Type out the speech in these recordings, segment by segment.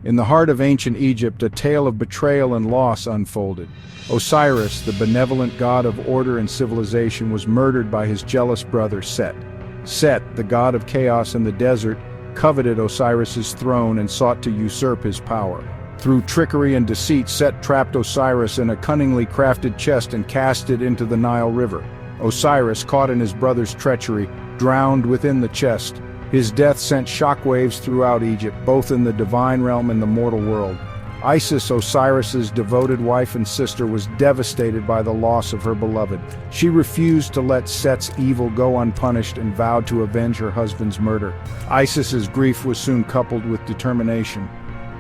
In the heart of ancient Egypt, a tale of betrayal and loss unfolded. Osiris, the benevolent god of order and civilization, was murdered by his jealous brother Set. Set, the god of chaos in the desert, coveted Osiris's throne and sought to usurp his power. Through trickery and deceit, Set trapped Osiris in a cunningly crafted chest and cast it into the Nile River. Osiris, caught in his brother's treachery, drowned within the chest. His death sent shockwaves throughout Egypt, both in the divine realm and the mortal world. Isis, Osiris's devoted wife and sister, was devastated by the loss of her beloved. She refused to let Set's evil go unpunished and vowed to avenge her husband's murder. Isis's grief was soon coupled with determination.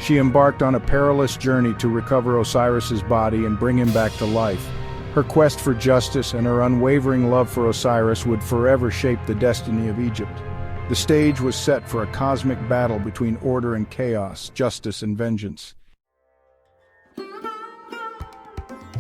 She embarked on a perilous journey to recover Osiris's body and bring him back to life. Her quest for justice and her unwavering love for Osiris would forever shape the destiny of Egypt. The stage was set for a cosmic battle between order and chaos, justice and vengeance.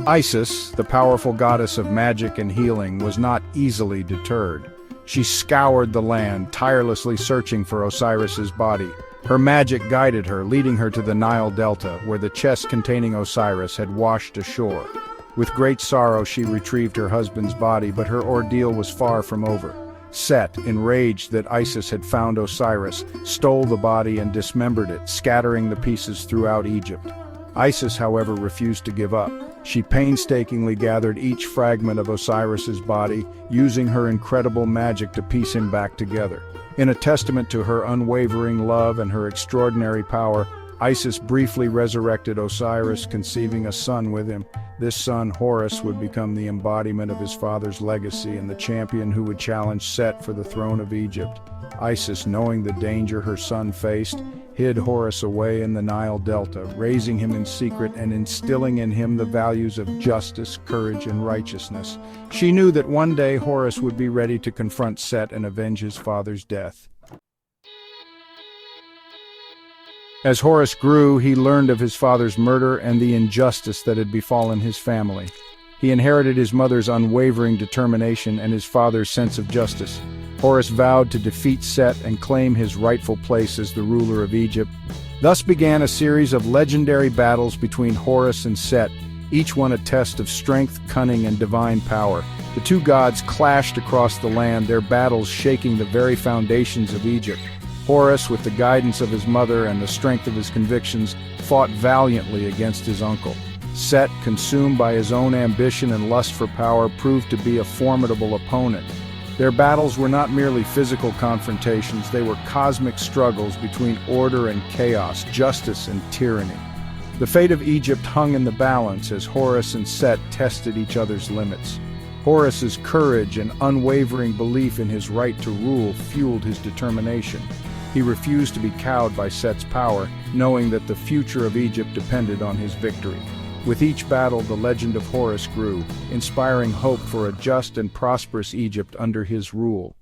Isis, the powerful goddess of magic and healing, was not easily deterred. She scoured the land, tirelessly searching for Osiris's body. Her magic guided her, leading her to the Nile Delta, where the chest containing Osiris had washed ashore. With great sorrow, she retrieved her husband's body, but her ordeal was far from over. Set, enraged that Isis had found Osiris, stole the body and dismembered it, scattering the pieces throughout Egypt. Isis, however, refused to give up. She painstakingly gathered each fragment of Osiris's body, using her incredible magic to piece him back together. In a testament to her unwavering love and her extraordinary power, Isis briefly resurrected Osiris, conceiving a son with him. This son, Horus, would become the embodiment of his father's legacy and the champion who would challenge Set for the throne of Egypt. Isis, knowing the danger her son faced, hid Horus away in the Nile Delta, raising him in secret and instilling in him the values of justice, courage, and righteousness. She knew that one day Horus would be ready to confront Set and avenge his father's death. As Horus grew, he learned of his father's murder and the injustice that had befallen his family. He inherited his mother's unwavering determination and his father's sense of justice. Horus vowed to defeat Set and claim his rightful place as the ruler of Egypt. Thus began a series of legendary battles between Horus and Set, each one a test of strength, cunning, and divine power. The two gods clashed across the land, their battles shaking the very foundations of Egypt. Horus, with the guidance of his mother and the strength of his convictions, fought valiantly against his uncle. Set, consumed by his own ambition and lust for power, proved to be a formidable opponent. Their battles were not merely physical confrontations, they were cosmic struggles between order and chaos, justice and tyranny. The fate of Egypt hung in the balance as Horus and Set tested each other's limits. Horus's courage and unwavering belief in his right to rule fueled his determination. He refused to be cowed by Set's power, knowing that the future of Egypt depended on his victory. With each battle, the legend of Horus grew, inspiring hope for a just and prosperous Egypt under his rule.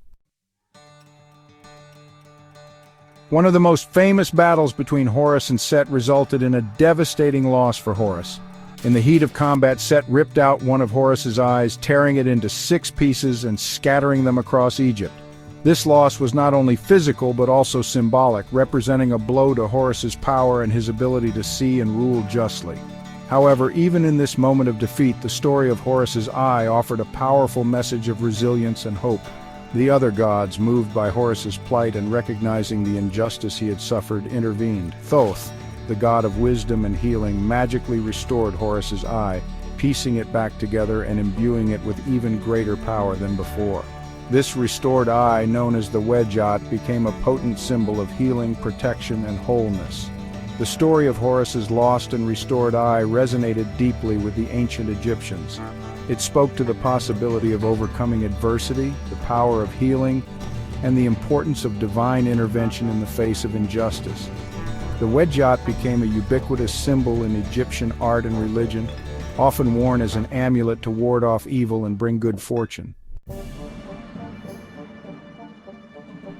One of the most famous battles between Horus and Set resulted in a devastating loss for Horus. In the heat of combat, Set ripped out one of Horus's eyes, tearing it into 6 pieces and scattering them across Egypt. This loss was not only physical but also symbolic, representing a blow to Horus's power and his ability to see and rule justly. However, even in this moment of defeat, the story of Horus's eye offered a powerful message of resilience and hope. The other gods, moved by Horus's plight and recognizing the injustice he had suffered, intervened. Thoth, the god of wisdom and healing, magically restored Horus's eye, piecing it back together and imbuing it with even greater power than before. This restored eye, known as the Wedjat, became a potent symbol of healing, protection, and wholeness. The story of Horus's lost and restored eye resonated deeply with the ancient Egyptians. It spoke to the possibility of overcoming adversity, the power of healing, and the importance of divine intervention in the face of injustice. The Wedjat became a ubiquitous symbol in Egyptian art and religion, often worn as an amulet to ward off evil and bring good fortune.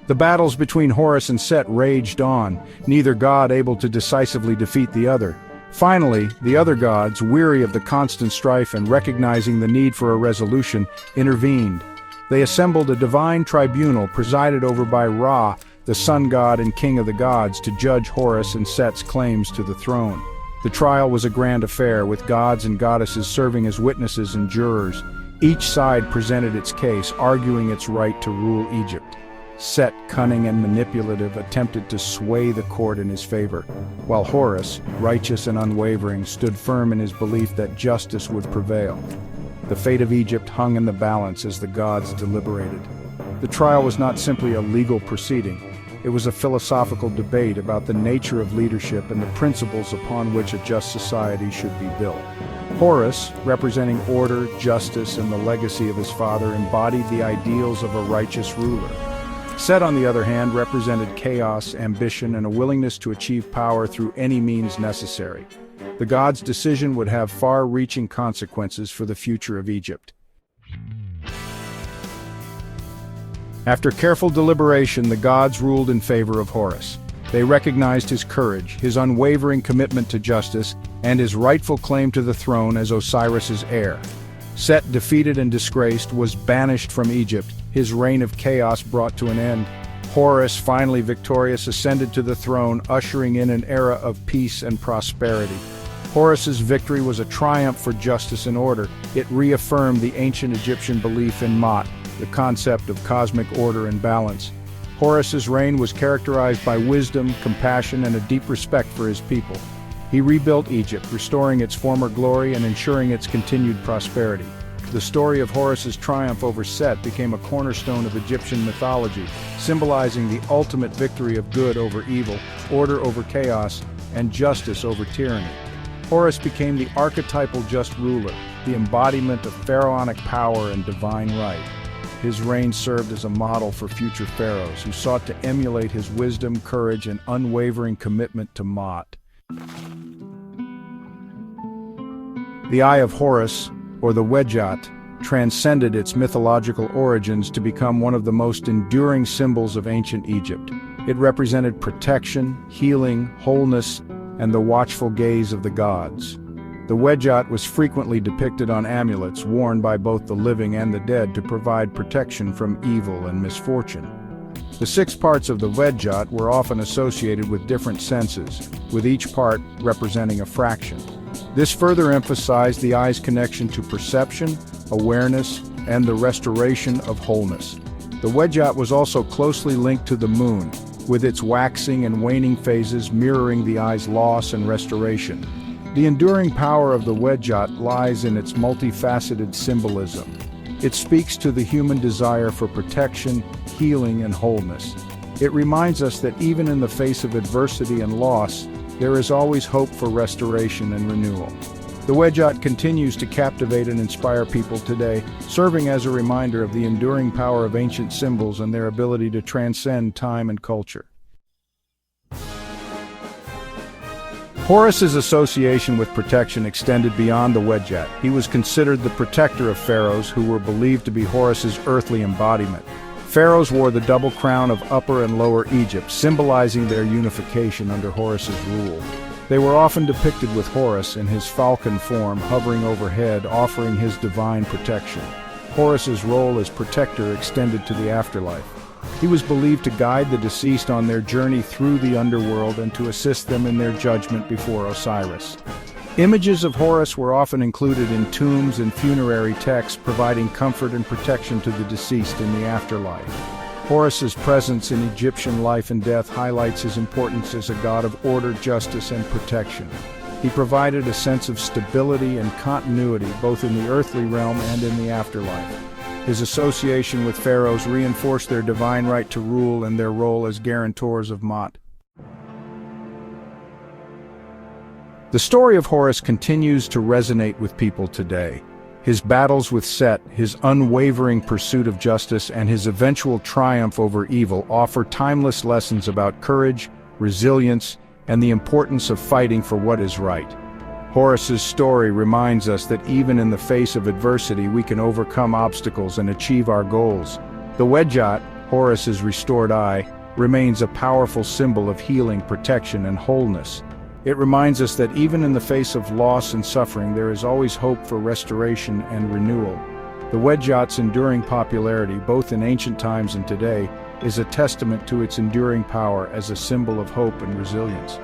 The battles between Horus and Set raged on, neither god able to decisively defeat the other. Finally, the other gods, weary of the constant strife and recognizing the need for a resolution, intervened. They assembled a divine tribunal presided over by Ra, the sun god and king of the gods, to judge Horus and Set's claims to the throne. The trial was a grand affair, with gods and goddesses serving as witnesses and jurors. Each side presented its case, arguing its right to rule Egypt. Set, cunning and manipulative, attempted to sway the court in his favor, while Horus, righteous and unwavering, stood firm in his belief that justice would prevail. The fate of Egypt hung in the balance as the gods deliberated. The trial was not simply a legal proceeding. It was a philosophical debate about the nature of leadership and the principles upon which a just society should be built. Horus, representing order, justice, and the legacy of his father, embodied the ideals of a righteous ruler. Set, on the other hand, represented chaos, ambition, and a willingness to achieve power through any means necessary. The gods' decision would have far-reaching consequences for the future of Egypt. After careful deliberation, the gods ruled in favor of Horus. They recognized his courage, his unwavering commitment to justice, and his rightful claim to the throne as Osiris's heir. Set, defeated and disgraced, was banished from Egypt, his reign of chaos brought to an end. Horus, finally victorious, ascended to the throne, ushering in an era of peace and prosperity. Horus's victory was a triumph for justice and order. It reaffirmed the ancient Egyptian belief in Ma'at, the concept of cosmic order and balance. Horus's reign was characterized by wisdom, compassion, and a deep respect for his people. He rebuilt Egypt, restoring its former glory and ensuring its continued prosperity. The story of Horus's triumph over Set became a cornerstone of Egyptian mythology, symbolizing the ultimate victory of good over evil, order over chaos, and justice over tyranny. Horus became the archetypal just ruler, the embodiment of pharaonic power and divine right. His reign served as a model for future pharaohs who sought to emulate his wisdom, courage, and unwavering commitment to Ma'at. The Eye of Horus, or the Wedjat, transcended its mythological origins to become one of the most enduring symbols of ancient Egypt. It represented protection, healing, wholeness, and the watchful gaze of the gods. The Wedjat was frequently depicted on amulets worn by both the living and the dead to provide protection from evil and misfortune. The 6 parts of the Wedjat were often associated with different senses, with each part representing a fraction. This further emphasized the eye's connection to perception, awareness, and the restoration of wholeness. The Wedjat was also closely linked to the moon, with its waxing and waning phases mirroring the eye's loss and restoration. The enduring power of the Wedjat lies in its multifaceted symbolism. It speaks to the human desire for protection, healing, and wholeness. It reminds us that even in the face of adversity and loss, there is always hope for restoration and renewal. The Wedjat continues to captivate and inspire people today, serving as a reminder of the enduring power of ancient symbols and their ability to transcend time and culture. Horus's association with protection extended beyond the Wedjat. He was considered the protector of pharaohs, who were believed to be Horus's earthly embodiment. Pharaohs wore the double crown of Upper and Lower Egypt, symbolizing their unification under Horus's rule. They were often depicted with Horus in his falcon form hovering overhead, offering his divine protection. Horus's role as protector extended to the afterlife. He was believed to guide the deceased on their journey through the underworld and to assist them in their judgment before Osiris. Images of Horus were often included in tombs and funerary texts, providing comfort and protection to the deceased in the afterlife. Horus's presence in Egyptian life and death highlights his importance as a god of order, justice, and protection. He provided a sense of stability and continuity both in the earthly realm and in the afterlife. His association with pharaohs reinforced their divine right to rule and their role as guarantors of Ma'at. The story of Horus continues to resonate with people today. His battles with Set, his unwavering pursuit of justice, and his eventual triumph over evil offer timeless lessons about courage, resilience, and the importance of fighting for what is right. Horus's story reminds us that even in the face of adversity, we can overcome obstacles and achieve our goals. The Wedjat, Horus's restored eye, remains a powerful symbol of healing, protection, and wholeness. It reminds us that even in the face of loss and suffering, there is always hope for restoration and renewal. The Wedjat's enduring popularity, both in ancient times and today, is a testament to its enduring power as a symbol of hope and resilience.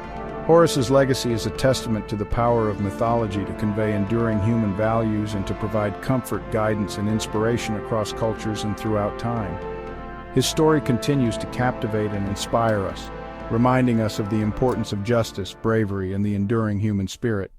Horus's legacy is a testament to the power of mythology to convey enduring human values and to provide comfort, guidance, and inspiration across cultures and throughout time. His story continues to captivate and inspire us, reminding us of the importance of justice, bravery, and the enduring human spirit.